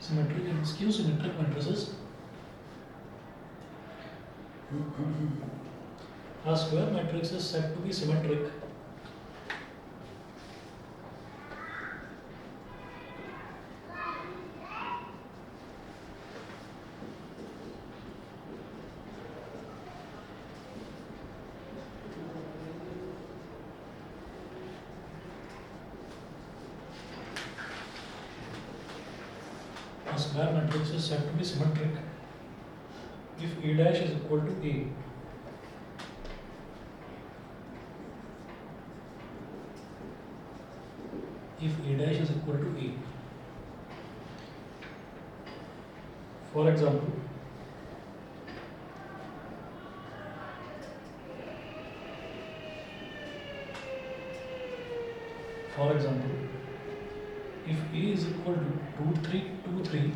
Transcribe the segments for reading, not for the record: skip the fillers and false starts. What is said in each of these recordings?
Symmetric and skew symmetric matrices. A square matrix is said to be symmetric A square matrix is said to be symmetric if A dash is equal to A. If A dash is equal to A. For example, if A is equal to 2, 3, 2, 3,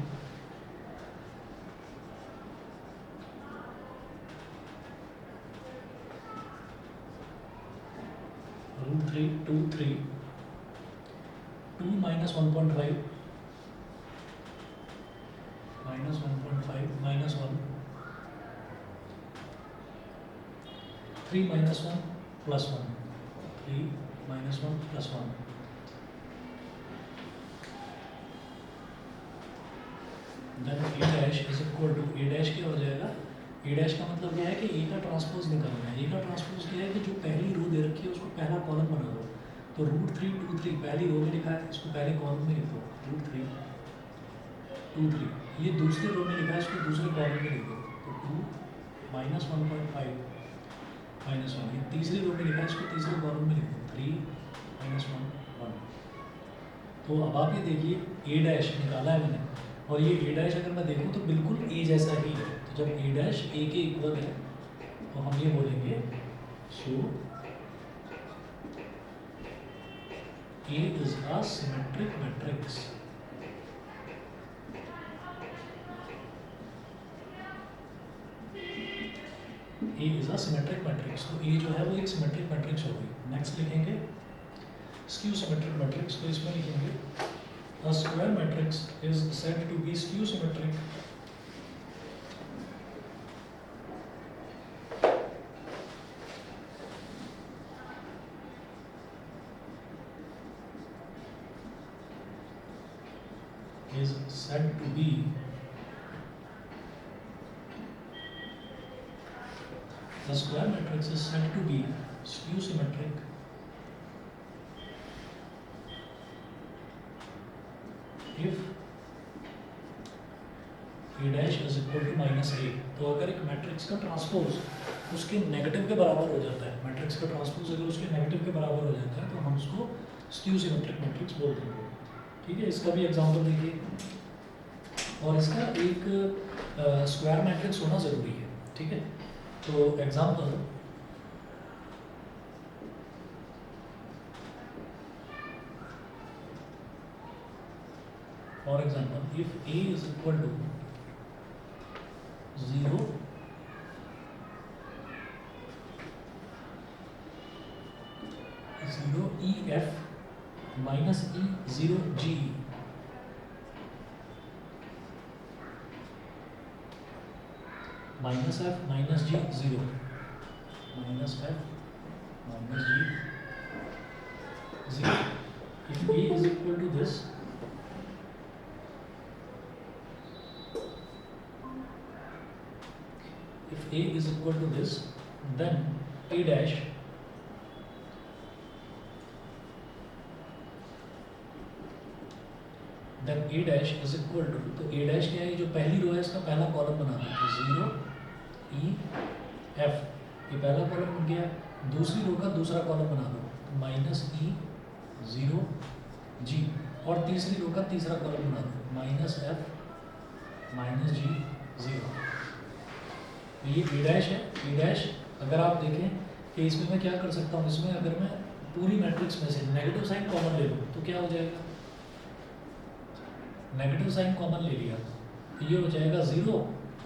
root 3, 2, 3, 2 minus 1.5, minus 1.5, minus 1, 3 minus 1, plus 1, 3 minus 1, plus 1. Then A dash is equal to A dash क्या हो जाएगा? A dash का मतलब क्या है कि A का transpose निकालना है. A का ट्रांसपोज क्या है कि जो पहली रो दे रखी है उसको पहला कॉलम बना दो. तो रूट 3, 2, 3 पहली रो में लिखा है, इसको पहले कॉलम में लिख दो. रूट 3, 2, 3. ये दूसरी रो में लिखा है, इसको दूसरे कॉलम में लिख दो. तो 2 minus 1.5 minus 1. ये तीसरी रो में लिखा है, इसको तीसरे कॉलम में लिख दो. 3 minus 1, 1. तो अब आप ये देखिए A dash निकाला है मैंने, और ये A dash अगर मैं देखूँ तो बिल्कुल A जैसा ही है. तो जब A dash A के इक्वल है तो हम ये बोलेंगे सो A is a symmetric matrix. A is a symmetric matrix. तो A जो है वो एक symmetric matrix हो गई. नेक्स्ट लिखेंगे skew symmetric matrix. तो इसमें लिखेंगे a square matrix is said to be skew symmetric is said to be the square matrix is said to be skew symmetric if A dash is equal to minus A. तो अगर एक matrix का transpose उसके negative के बराबर हो जाता है, मैट्रिक्स का ट्रांसपोज अगर उसके नेगेटिव के बराबर हो जाता है तो हम उसको स्क्यू सिमेट्रिक मैट्रिक्स बोल देंगे. ठीक है, इसका भी एग्जांपल देखिए. और इसका एक स्क्वायर मैट्रिक्स होना ज़रूरी है. ठीक है, तो example for example if A is equal to 0, 0 EF minus E 0 G minus F minus G 0 minus F minus G 0. If A is equal to this, if A is equal to this, then A dash is equal to, तो A dash क्या है, जो पहली रो है इसका पहला column बना दो. 0 E F, ये पहला कॉलम बन गया. दूसरी रो का दूसरा कॉलम बना दो. माइनस E 0 G, और तीसरी रो का तीसरा कॉलम बना दो. Minus F minus G 0. ये A dash है. A dash अगर आप देखें कि इसमें मैं क्या कर सकता हूँ, इसमें अगर मैं पूरी मैट्रिक्स में से नेगेटिव साइन कॉमन ले लूँ तो क्या हो जाएगा, नेगेटिव साइन कॉमन ले लिया तो ये हो जाएगा 0,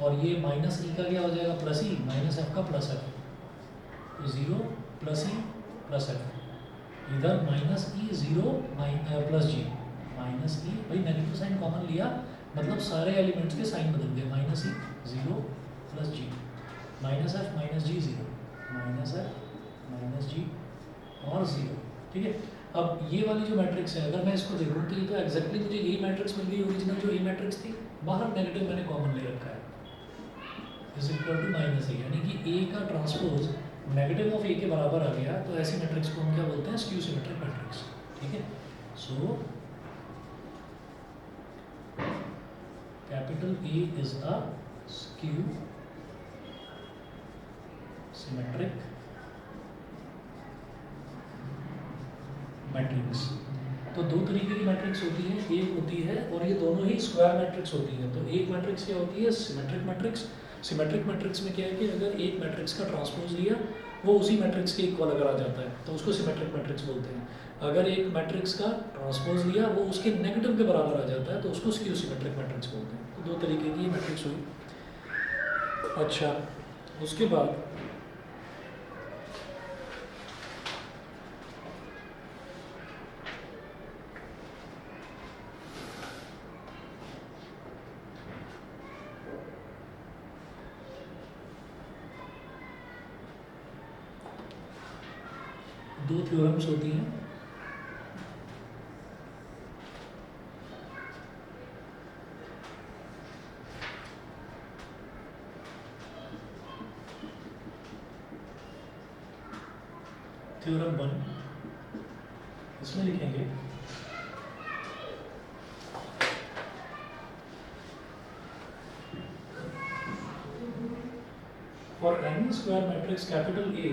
और ये माइनस E का क्या हो जाएगा, प्लस E, माइनस F का प्लस F. तो 0 प्लस E प्लस F, इधर minus E 0 plus G minus E, भाई नेगेटिव साइन कॉमन लिया मतलब सारे एलिमेंट्स के साइन बदल गए, माइनस ई जीरो प्लस जी, माइनस एफ माइनस जी जीरो, माइनस एफ माइनस जी और जीरो। ठीक है, अब ये वाली जो मैट्रिक्स है अगर मैं इसको देखूँ तो ये तो एग्जैक्टली मुझे यही मैट्रिक्स मिल गई ओरिजिनल जो ए मैट्रिक्स थी, बाहर नेगेटिव मैंने कॉमन ले रखा है इज इक्वल टू माइनस ए, यानी कि ए का ट्रांसपोज नेगेटिव ऑफ ए के बराबर आ गया, तो ऐसी मैट्रिक्स को हम क्या बोलते हैं, स्क्यू सिमेट्रिक मैट्रिक्स। ठीक है, so capital A is a skew symmetric matrix. तो दो तरीके की मैट्रिक्स होती है, एक होती है और ये दोनों ही स्क्वायर मैट्रिक्स होती है। तो एक मैट्रिक्स क्या होती है, सिमेट्रिक मैट्रिक्स। सिमेट्रिक मैट्रिक्स में क्या है कि अगर एक मैट्रिक्स का ट्रांसपोज लिया वो उसी मैट्रिक्स के इक्वल अगर आ जाता है तो उसको सिमेट्रिक मैट्रिक्स बोलते हैं। अगर एक मैट्रिक्स का ट्रांसपोज लिया वो उसके नेगेटिव के बराबर आ जाता है तो उसको स्क्यू सिमेट्रिक मैट्रिक्स बोलते हैं। तो दो तरीके की मैट्रिक्स हुई। अच्छा, उसके बाद दो थ्योरम्स होती हैं। थ्योरम 1 इसमें लिखेंगे for N E square matrix capital A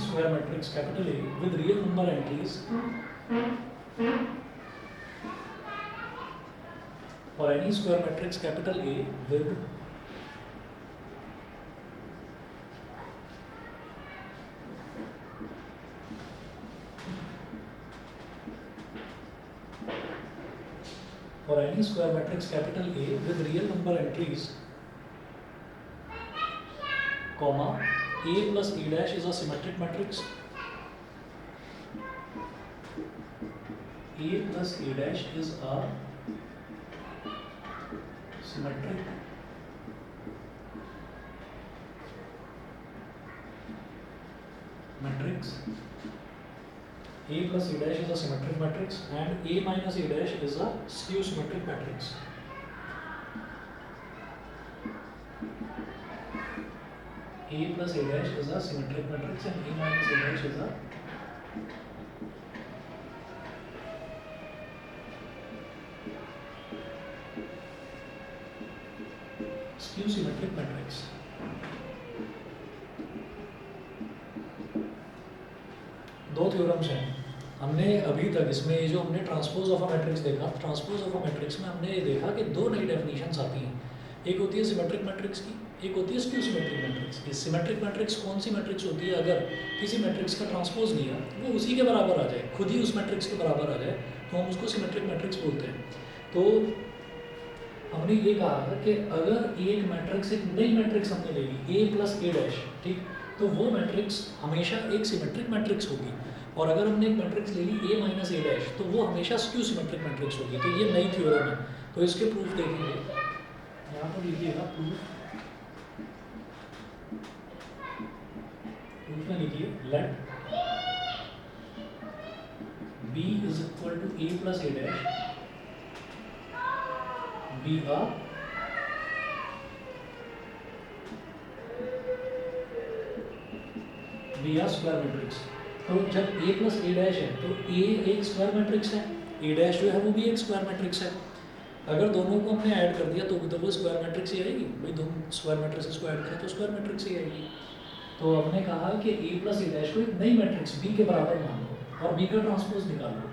square matrix capital A with real number entries or any square matrix capital A with or any square matrix capital A with real number entries comma A plus E dash is a symmetric matrix. A plus E dash is a symmetric matrix. A plus E dash is a symmetric matrix and A minus E dash is a skew symmetric matrix. A plus A dash is a symmetric matrix and A minus A dash is a skew symmetric matrix. दो theorems हैं हमने अभी तक इसमें, जो हमने transpose of a matrix देखा, transpose of a matrix में हमने ये देखा कि दो नई डेफिनेशंस आती हैं। एक होती है सिमेट्रिक मैट्रिक्स की, एक होती है स्क्यू सिमेट्रिक मैट्रिक्स की। सिमेट्रिक मैट्रिक्स कौन सी मैट्रिक्स होती है, अगर किसी मैट्रिक्स का ट्रांसपोज लिया वो उसी के बराबर आ जाए, खुद ही उस मैट्रिक्स के बराबर आ जाए, तो हम उसको सिमेट्रिक मैट्रिक्स बोलते हैं। तो हमने ये कहा कि अगर एक मैट्रिक्स, एक नई मैट्रिक्स हमने ले ली ए प्लस ए डैश, ठीक, तो वो मैट्रिक्स हमेशा एक सिमेट्रिक मैट्रिक्स होगी। और अगर हमने एक मैट्रिक्स ले ली ए माइनस ए डैश, तो वो हमेशा स्क्यू सिमेट्रिक मैट्रिक्स होगी। तो ये नई थ्योरम है, तो इसके प्रूफ देखेंगे। यहाँ पर लिखिएगा प्रूफ में लिखिए let b is equal to a plus A dash be a square matrix. तो जब a प्लस ए डैश है तो a एक स्क्वायर मैट्रिक्स है, a डैश जो है वो भी एक स्क्वायर मैट्रिक्स है। अगर दोनों को हमने ऐड कर दिया तो वो स्क्वायर मैट्रिक्स ही आएगी भाई, दोनों स्क्वायर मैट्रिक्स को ऐड करें तो स्क्वायर मैट्रिक्स ही आएगी। तो हमने कहा कि a प्लस ए डैश को एक नई मैट्रिक्स b के बराबर मान लो और b का ट्रांसपोज निकाल लो।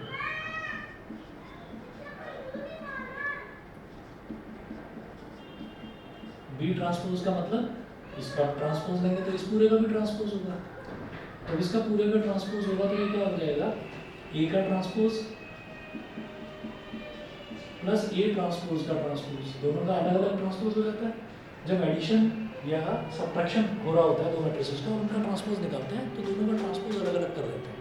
b ट्रांसपोज का मतलब इसका ट्रांसपोज लेंगे तो इस पूरे का भी ट्रांसपोज होगा, तो इसका पूरे का ट्रांसपोज होगा तो ये क्या हो जाएगा, a का ट्रांसपोज प्लस a ट्रांसपोज का ट्रांसपोज, दोनों का अलग अलग ट्रांसपोज हो जाता है। जब एडिशन या सब्ट्रैक्शन हो रहा होता है दो मैट्रिसेस का और उनका ट्रांसपोज निकालते हैं तो दोनों का ट्रांसपोज अलग अलग कर देते हैं,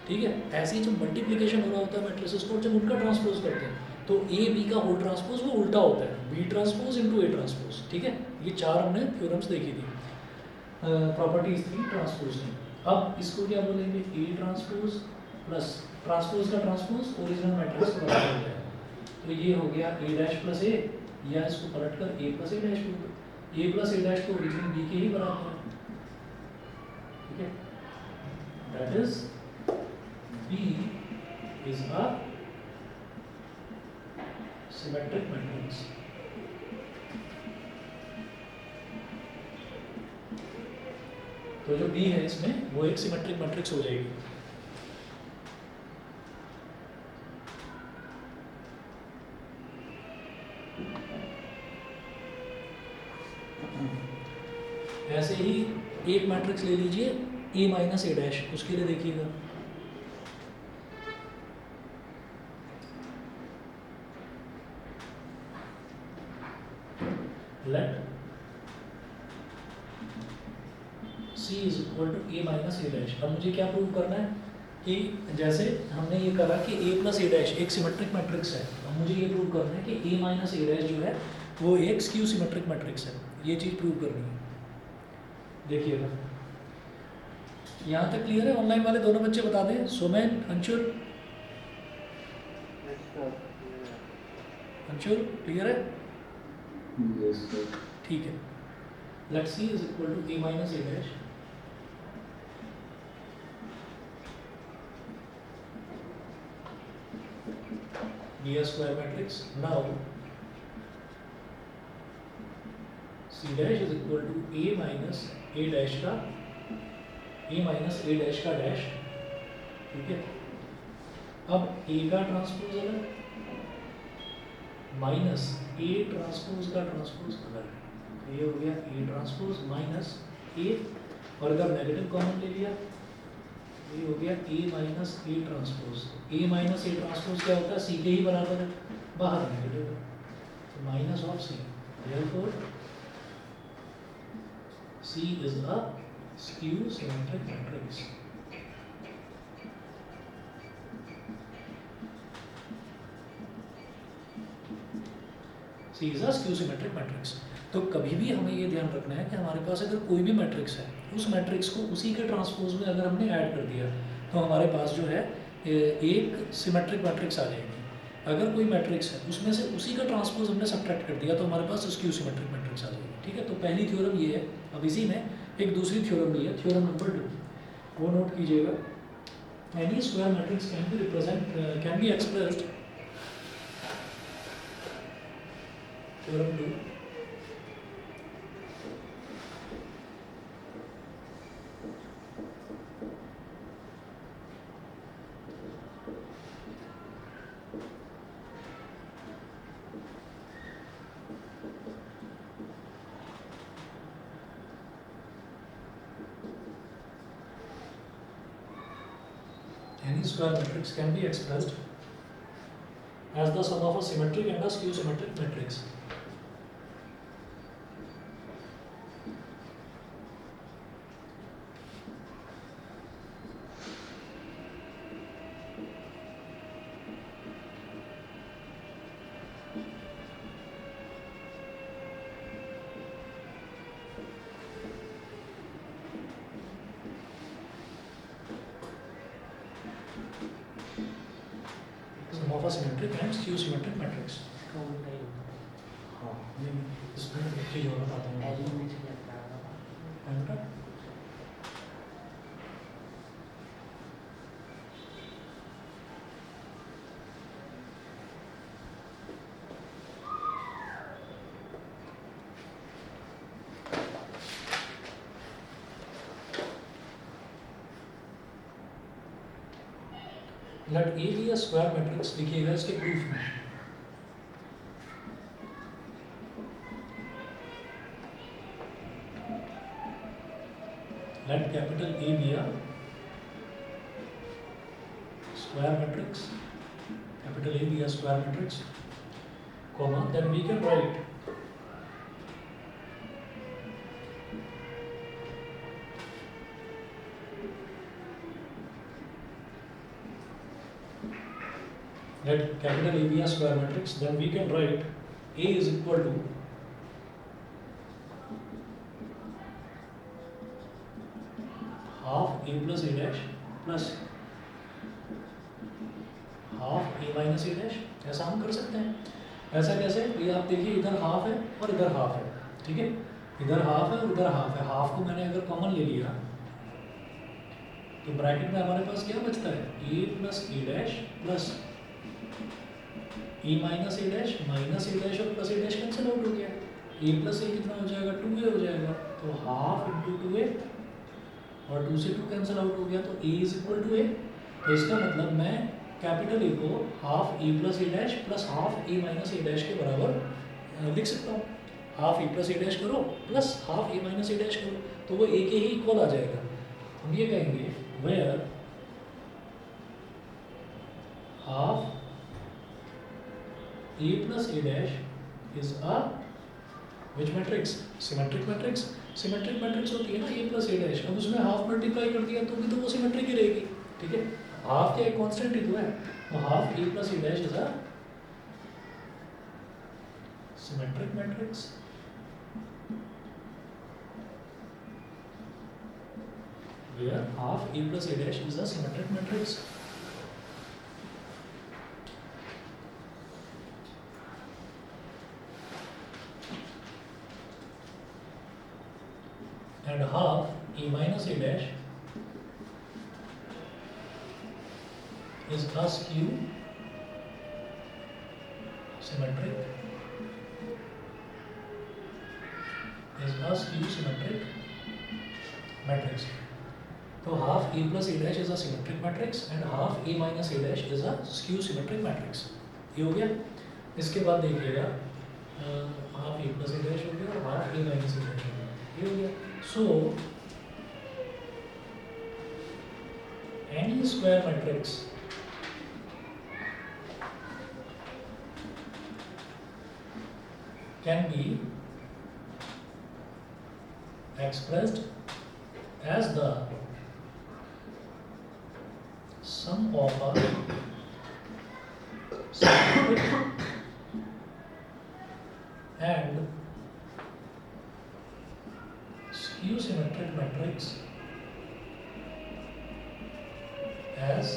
ठीक है। ऐसे ही जब मल्टीप्लिकेशन हो रहा होता है मैट्रिसेस को और जब उनका ट्रांसपोज करते हैं तो ए बी का होल ट्रांसपोज वो उल्टा होता है, B transpose into A transpose, ठीक है। ये चार हमने थ्योरम्स देखी थी, प्रॉपर्टीज थी ट्रांसपोज की। अब इसको क्या बोलेंगे, ए ट्रांसपोज प्लस ट्रांसपोज का ट्रांसपोज ओरिजिनल मैट्रिक्स को बराबर हो जाएगा। तो ये हो गया ए डैश प्लस ए, या इसको पलट कर ए प्लस ए डैश बोल दो, ए प्लस ए डैश तो ओरिजिनल बी के ही बराबर है, ठीक है। That is B is a symmetric matrix. तो जो बी है इसमें वो एक सिमेट्रिक मैट्रिक्स हो जाएगी। ऐसे ही एक मैट्रिक्स ले लीजिए ए माइनस ए डैश, उसके लिए देखिएगा let C is equal to A minus A dash. अब मुझे क्या प्रूव करना है कि जैसे हमने ये करा कि ए प्लस ए डैश एक सिमेट्रिक मैट्रिक्स है, अब मुझे ये प्रूव करना है कि ए माइनस ए डैश जो है वो एक स्क्यू सिमेट्रिक मैट्रिक्स है। ये चीज़ प्रूव करनी है। देखिएगा यहाँ तक क्लियर है? ऑनलाइन वाले दोनों बच्चे बता दें, सोमेन, अंशुल, अंशुल क्लियर है? Yes sir. ठीक है। Let C is equal to A minus A dash be a square matrix. Now C dash is equal to A minus A dash का A minus A dash का डैश, ठीक है। अब A का transpose अलग minus A transpose का transpose अलग, ये हो गया A ट्रांसपोज माइनस A, और अगर नेगेटिव कॉमन ले लिया ये हो गया A minus A transpose. A minus A transpose क्या होता है, C के ही बराबर है, बाहर नेगेटिव है, तो minus of C, therefore C is a skew symmetric matrix. C is a skew symmetric matrix. तो कभी भी हमें ये ध्यान रखना है कि हमारे पास अगर कोई भी मैट्रिक्स है उस मैट्रिक्स को उसी के ट्रांसपोज में अगर हमने ऐड कर दिया तो हमारे पास जो है एक सिमेट्रिक मैट्रिक्स आ जाएगी। अगर कोई मैट्रिक्स है उसमें से उसी का ट्रांसपोज हमने सब्ट्रैक्ट कर दिया तो हमारे पास स्क्यू सिमेट्रिक मैट्रिक्स आ जाएगी, ठीक है। तो पहली थ्योरम ये है। अब इसी में एक दूसरी थ्योरम भी है, थ्योरम नंबर 2, वो नोट कीजिएगा। N E square matrix can be expressed, theorem 2, any square matrix can be expressed as the sum of a symmetric and a skew symmetric matrix. Sum of a symmetric and skew symmetric matrix. हाँ, ये इसमें एक चीज़ और बताता हूँ। Let A be a square matrix लिखिएगा इसके proof में। Let capital A be a square matrix, capital A be a square matrix, comma, then we can write let capital A be a square matrix, then we can write A is equal to half A plus A dash plus half A minus A dash. ऐसा हम कर सकते हैं। ऐसा कैसे? ये आप देखिए, इधर हाफ है और इधर हाफ है, ठीक है, इधर हाफ है और उधर हाफ है। हाफ को मैंने अगर कॉमन ले लिया तो ब्रैकेट में हमारे पास क्या बचता है? ए plus A dash plus A minus A dash minus A dash और plus A dash cancel out हो गया। ए प्लस ए कितना हो जाएगा? 2a हो जाएगा। तो हाफ इंटू 2a और 2 से 2 कैंसिल आउट हो गया, तो a is equal to a। तो इसका मतलब मैं कैपिटल ए को half A plus A dash plus half A minus A dash के बराबर लिख सकता हूँ। Half A plus A dash करो plus half A minus A dash करो, तो वो ए के ही इक्वल आ जाएगा। हम ये कहेंगे where half A plus A dash is a which matrix? Symmetric matrix. Symmetric matrix होती है ना ए प्लस ए डैश, अब उसमें हाफ मल्टीप्लाई कर दिया तो भी तो वो सिमेट्रिक ही रहेगी, ठीक है। हाफ क्या एक कांस्टेंट ही तो है, तो half A plus A dash is a symmetric matrix. where half a plus a dash is a symmetric matrix. And half a minus a dash is a skew symmetric matrix. So half a plus a dash is a symmetric matrix and half a minus a dash is a skew symmetric matrix. ये हो गया। इसके बाद देखिएगा half A plus A dash हो गया और half A minus A dash हो गया, ये हो गया। सो any square matrix can be expressed as the sum of a symmetric and skew symmetric matrix as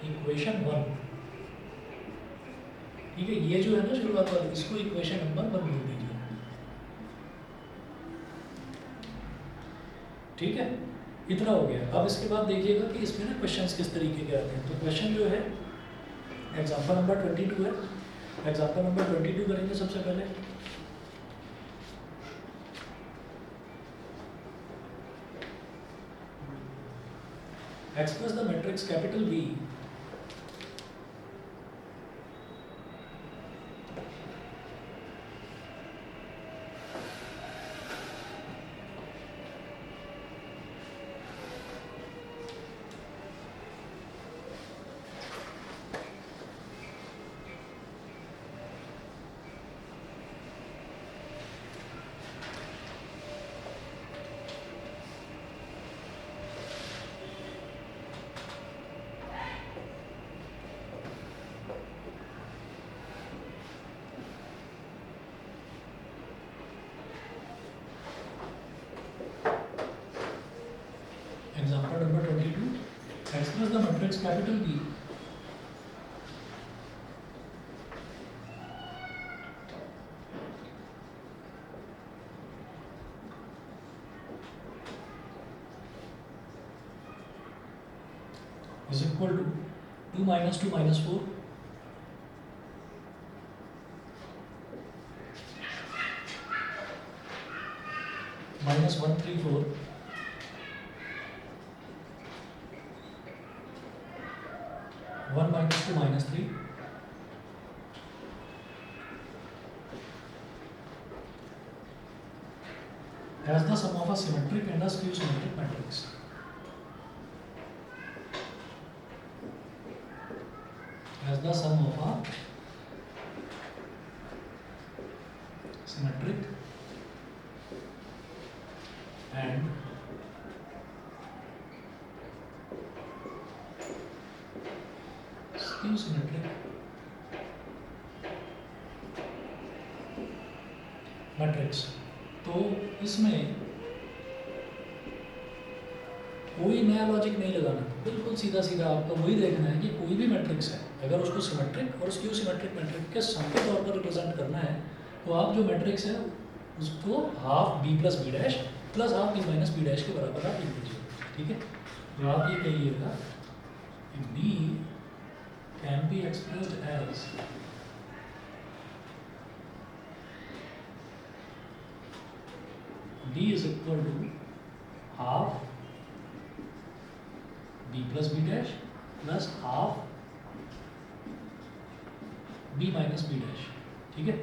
equation 1। ठीक है, ये जो है ना शुरुआत वाली, इसको इक्वेशन नंबर 1 बोल दीजिए। ठीक है, इतना हो गया। अब इसके बाद देखिएगा कि इसमें ना क्वेश्चंस किस तरीके के आते हैं। तो क्वेश्चन जो है एग्जांपल नंबर 22 है। एग्जांपल नंबर 22 करेंगे सबसे पहले। Express the matrix capital B Example number 22. Express the matrix capital B is equal to 2 minus 2 minus 4 minus 1 3 4 1 minus 2 minus 3 as the sum of a symmetric and a skew symmetric matrix. As the sum of a symmetric and matrix. तो इसमें कोई नया logic नहीं लगाना, बिल्कुल सीधा सीधा आपको वही देखना है कि कोई भी मैट्रिक्स है, अगर उसको सिमेट्रिक और स्क्यू सिमेट्रिक मैट्रिक्स के सम के तौर पर रिप्रेजेंट करना है, तो आप जो मैट्रिक्स है उसको half B plus B dash plus half B minus B dash के बराबर आप लिख दीजिए। ठीक है, तो आप ये कहिएगा B can be expressed as D is equal to half b plus B dash plus half b minus B dash. ठीक है,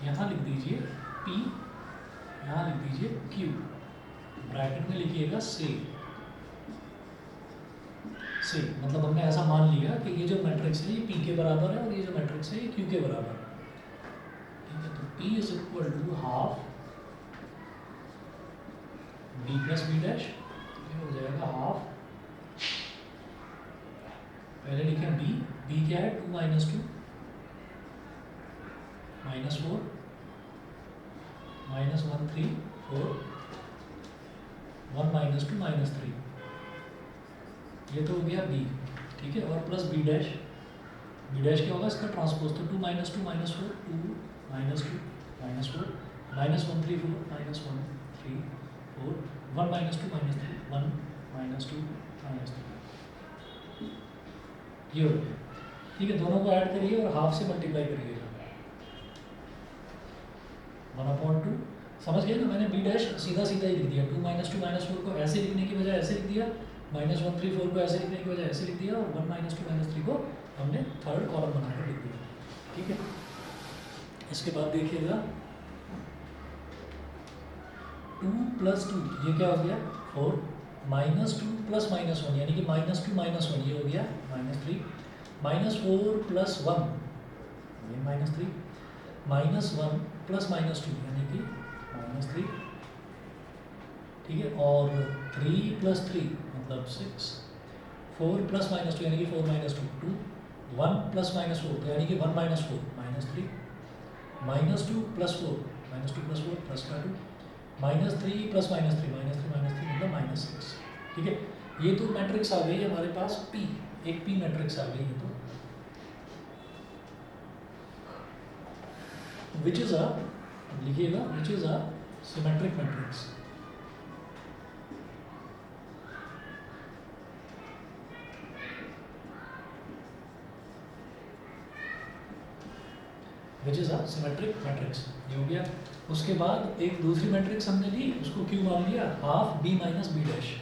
यहाँ लिख दीजिए p, यहाँ लिख दीजिए q, ब्रैकेट में लिखिएगा से मतलब हमने ऐसा मान लिया कि ये जो मैट्रिक्स है ये p के बराबर है और ये जो मैट्रिक्स है ये q के बराबर है। ठीक है, तो p is equal to half b plus B dash, हो जाएगा हाफ, पहले लिखें b क्या है 2 minus 2 minus 4 minus 1 3 4 1 minus 2 minus 3, ये तो हो गया b। ठीक है, और प्लस b डैश क्या होगा इसका ट्रांसपोज, तो 2 minus 2 minus 4 2 minus 2 minus 4 minus 1 3 4 minus 1 3 4 1 minus 2 minus 3 1 minus 2 minus 3, ये हो गया। ठीक है, दोनों को ऐड करिए और हाफ से मल्टीप्लाई करिएगा 1/2। समझ गए ना, मैंने बी डैश सीधा सीधा ही लिख दिया, 2 माइनस 2 माइनस 4 को ऐसे लिखने की बजाय ऐसे लिख दिया, माइनस 1 3 4 को ऐसे लिखने की बजाय ऐसे लिख दिया, और 1 माइनस 2 माइनस 3 को हमने थर्ड कॉलम बनाकर लिख दिया। ठीक है, इसके बाद देखिएगा 2 प्लस 2, ये क्या हो गया 4, माइनस 2 प्लस माइनस 1 यानी कि माइनस 2 माइनस 1, ये हो गया माइनस 3, माइनस 4 प्लस 1 ये माइनस 3, माइनस 1 प्लस माइनस 2 यानी कि माइनस 3। ठीक है, और 3 प्लस 3 मतलब 6, 4 प्लस माइनस 2 यानी कि 4 माइनस 2 2, 1 प्लस माइनस 4 तो यानी कि 1 minus 4 minus 3, minus 2 plus 4 minus 2 plus 4 plus का 2, minus 3 plus minus 3 minus 3 minus 3 मतलब माइनस 6। ठीक है, ये तो मैट्रिक्स आ गई हमारे पास p, एक p मैट्रिक्स आ गई है, तो विच इज अ, लिखिएगा विच is a symmetric matrix. Which is a symmetric matrix, ये हो गया। उसके बाद एक दूसरी मैट्रिक्स हमने ली, उसको क्यों मान लिया, half b minus B dash.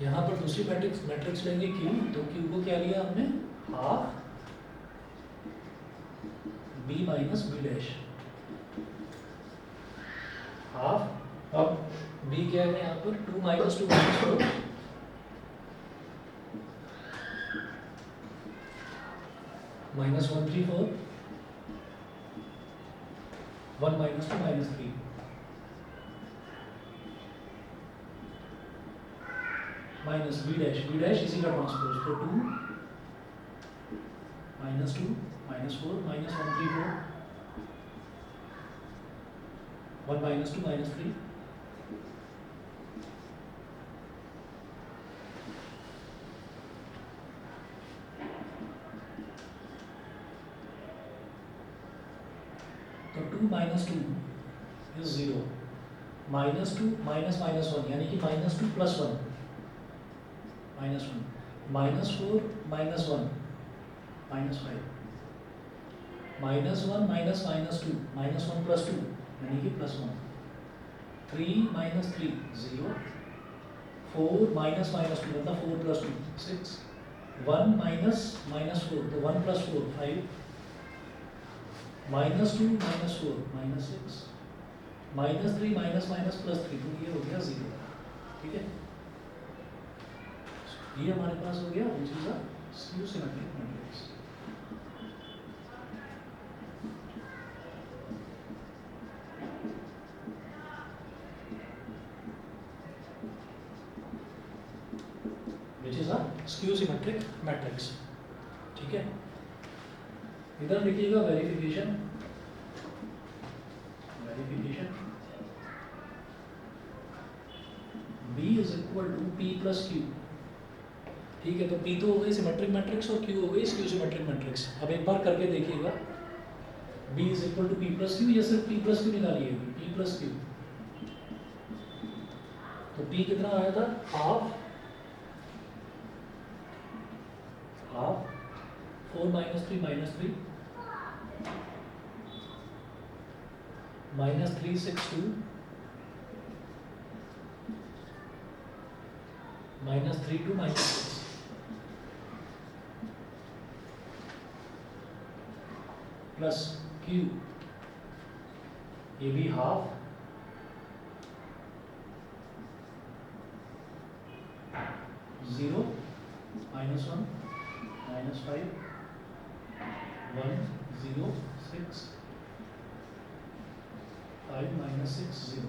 यहाँ पर दूसरी मैट्रिक्स लेंगे Q, तो Q को क्या लिया हमने, half B minus B dash, half, अब B क्या है यहाँ पर 2 minus 2 minus 4 minus 1 3 4 1 minus 2 minus 3, minus B dash इसी का ट्रांसपोज, तो 2 minus 2 minus 4 minus 1 3 4 1 minus 2 minus 3, तो 2 minus 2 is 0, minus 2 minus minus 1 यानी कि minus 2 plus 1 minus 1, minus 4 minus 1 minus 5, -1 minus minus two, -1 plus two यानी कि +1, 3 माइनस 3 0, 4 माइनस माइनस टू मतलब 4 plus two 6, 1 minus minus 4 तो 1 plus 4 5, -2 minus 4 -6, -3 minus minus plus 3 तो ये हो गया 0। ठीक है, ये हमारे पास हो गया which is a skew symmetric matrix. Which is a skew symmetric matrix. ठीक है, इधर लिखिएगा verification, B is equal to P plus Q। ठीक है, तो P तो हो गई सिमेट्रिक मैट्रिक्स और Q हो गई स्क्यू सिमेट्रिक मैट्रिक्स। अब एक बार करके देखिएगा, B is equal to P plus Q या सिर्फ P प्लस Q निकालिएगा, P प्लस Q। तो P कितना आया था, हाफ 4 माइनस 3 -3 -3 6 2 -3 2 -6 प्लस Q, ये भी हाफ 0 -1 -5 1 0 6 5 -6 0,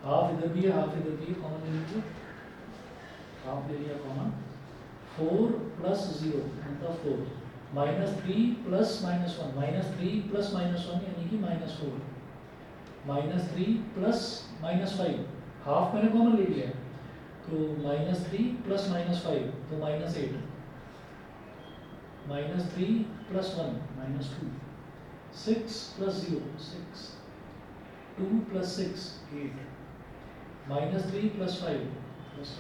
हाफ इधर भी है हाफ इधर भी है, कॉमन ले लीजिए, हाफ ले लिया कॉमन, 4 प्लस 0 मतलब 4, -3 प्लस -1 -3 प्लस -1 यानी कि -4, -3 प्लस -5, हाफ मैंने कॉमन ले लिया तो -3 प्लस -5 तो -8, -3 plus 1 -2, 6 plus 0 6, 2 plus 6 8, -3 plus 5 plus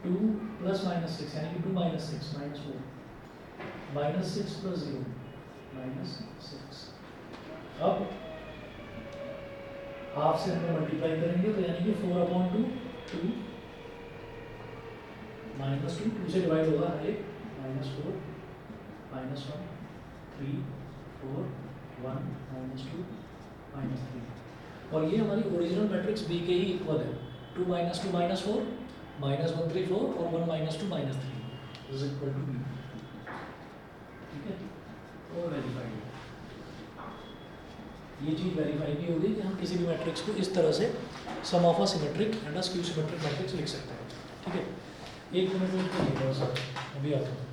2 plus -6 यानी कि 2 -6 -4, -6 प्लस 0 -6। अब हाफ से हम मल्टीप्लाई करेंगे तो यानी कि 4/2 2 -2 2 से डिवाइड होगा हर एक, -4 -1 3 4 1 -2 -3, और ये हमारी ओरिजिनल मैट्रिक्स B के ही इक्वल है, 2 -2 -4 -1 3 4 और 1 -2 -3 इज इक्वल टू B। ठीक है, वो वेरीफाइड है, ये चीज़ वेरीफाई भी होगी कि हम किसी भी मैट्रिक्स को इस तरह से sum of a symmetric and a skew symmetric matrix लिख सकते हैं। ठीक है, 1 मिनट वेट करिए सर, अभी आता हूँ।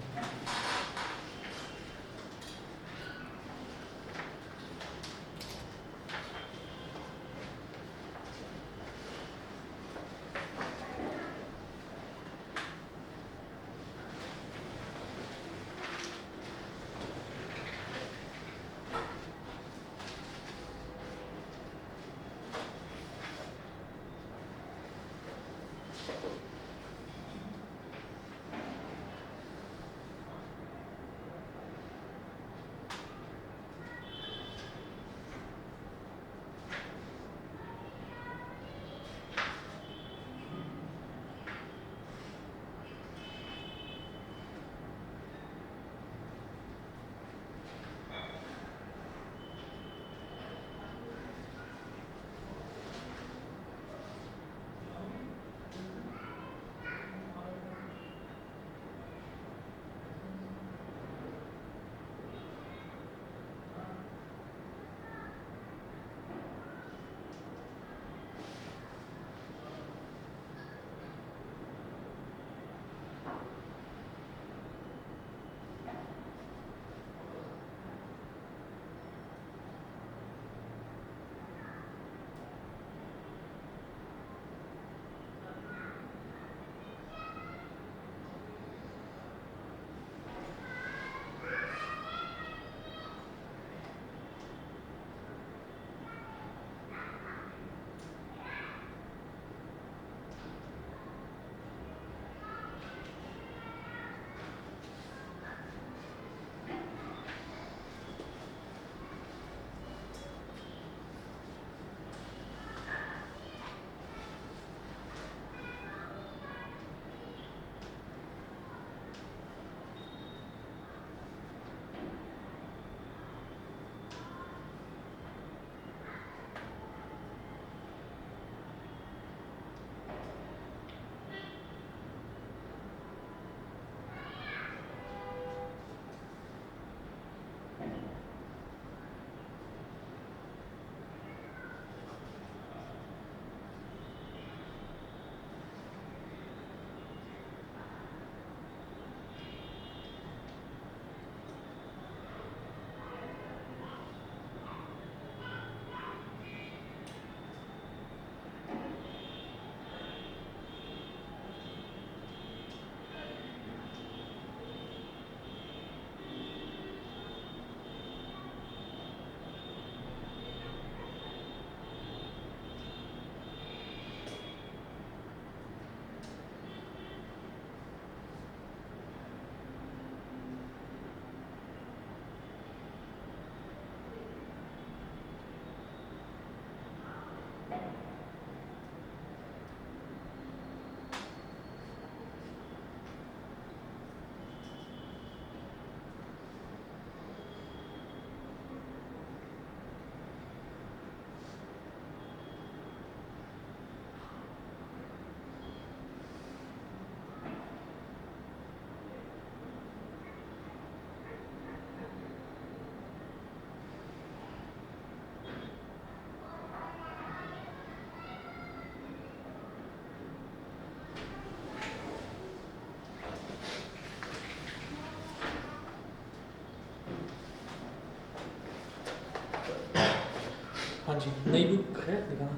हाँ जी, नई बुक है, दिखाना।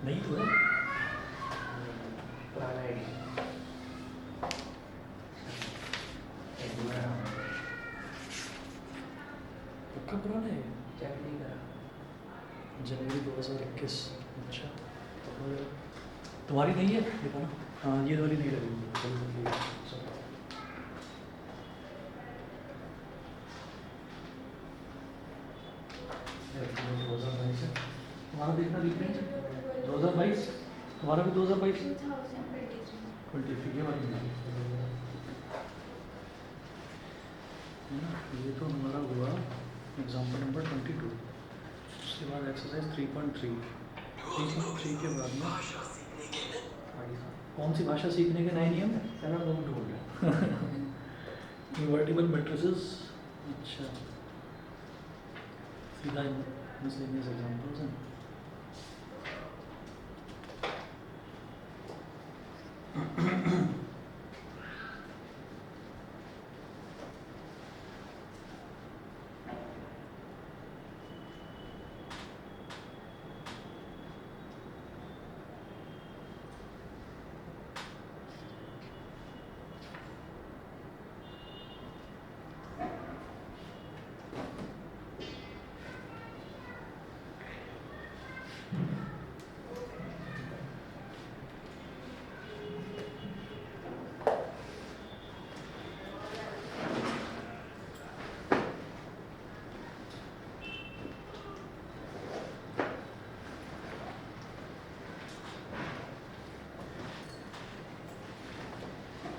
नई तो है। पुराना आईडी कब पुराना है? चेक नहीं करा। जनवरी 2021। अच्छा, तुम्हारी नहीं है, दिखाना। हाँ, ये वाली नहीं लगेगी। तुम्हारा देखना रिफरेंस 2022, तुम्हारा भी 2022 23 ये वाली नहीं है ना। ये तो हमारा हुआ एग्जाम्पल नंबर 22। उसके बाद एक्सरसाइज 3.3 के बाद में कौन सी भाषा सीखने के नए नियम है? चलो लोग ढूंढ रहे इन्वर्टिबल मैट्रिसेस। अच्छा, सीधा मिसलेनियस एग्जांपल्स हैं।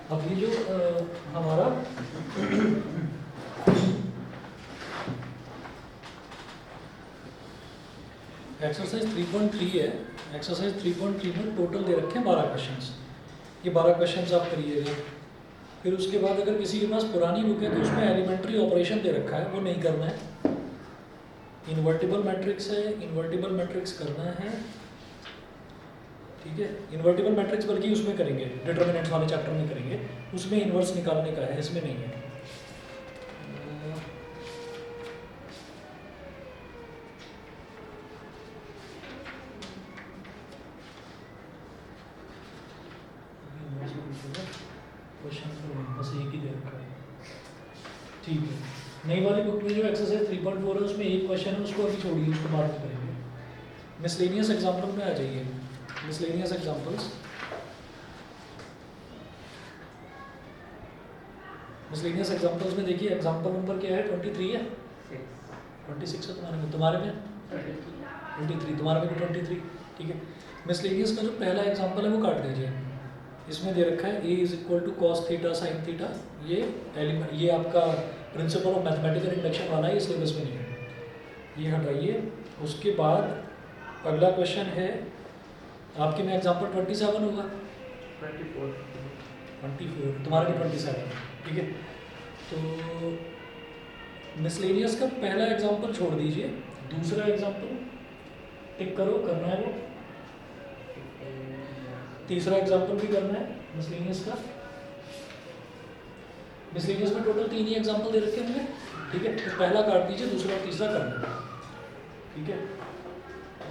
अब ये जो हमारा एक्सरसाइज 3.3 है। एक्सरसाइज 3.3 में टोटल दे रखे हैं 12 क्वेश्चंस। ये 12 क्वेश्चंस आप करिएगा। फिर उसके बाद अगर किसी के पास पुरानी बुक है तो उसमें एलिमेंट्री ऑपरेशन दे रखा है, वो नहीं करना है। इन्वर्टिबल मैट्रिक्स है, इन्वर्टिबल मैट्रिक्स करना है, ठीक है। इन्वर्टिबल मैट्रिक्स बल्कि उसमें करेंगे, डिटर्मिनेंट्स वाले चैप्टर में करेंगे, उसमें इन्वर्स निकालने का है, इसमें नहीं है। क्वेश्चन बस एक ही दे रखा है, ठीक है। नई वाली बुक में जो एक्सरसाइज 3.4 है उसमें एक क्वेश्चन है, उसको अभी छोड़िए, उसको बाद में करेंगे। मिसलेनियस एग्जाम्पल में आ जाइए। मिसलेनियस एग्जाम्पल्स, मिसलेनियस एग्जाम्पल्स में देखिए एग्जाम्पल नंबर क्या है? 23 है, 26 है तुम्हारे में, तुम्हारे में 23, तुम्हारे में भी 23, ठीक है। मिसलेनियस का जो पहला एग्जाम्पल है वो काट दीजिए। इसमें दे रखा है a is equal to cos theta sine theta. ये एलिमेंट, ये आपका प्रिंसिपल ऑफ मैथमेटिकल इंडक्शन वाला है, ये सिलेबस में नहीं है, ये हटाइए। उसके बाद अगला क्वेश्चन है आपके में एग्जाम्पल 27 होगा, 24, तुम्हारा भी 27, ठीक है। तो मिसलेनियस का पहला एग्जाम्पल छोड़ दीजिए, दूसरा एग्जाम्पल टिक करो, करना है वो। तीसरा एग्जाम्पल भी करना है मिसलेनियस का। मिसलेनियस में टोटल 3 ही एग्जाम्पल दे रखे होंगे, ठीक है। तो पहला काट दीजिए, दूसरा और तीसरा करना है, ठीक है।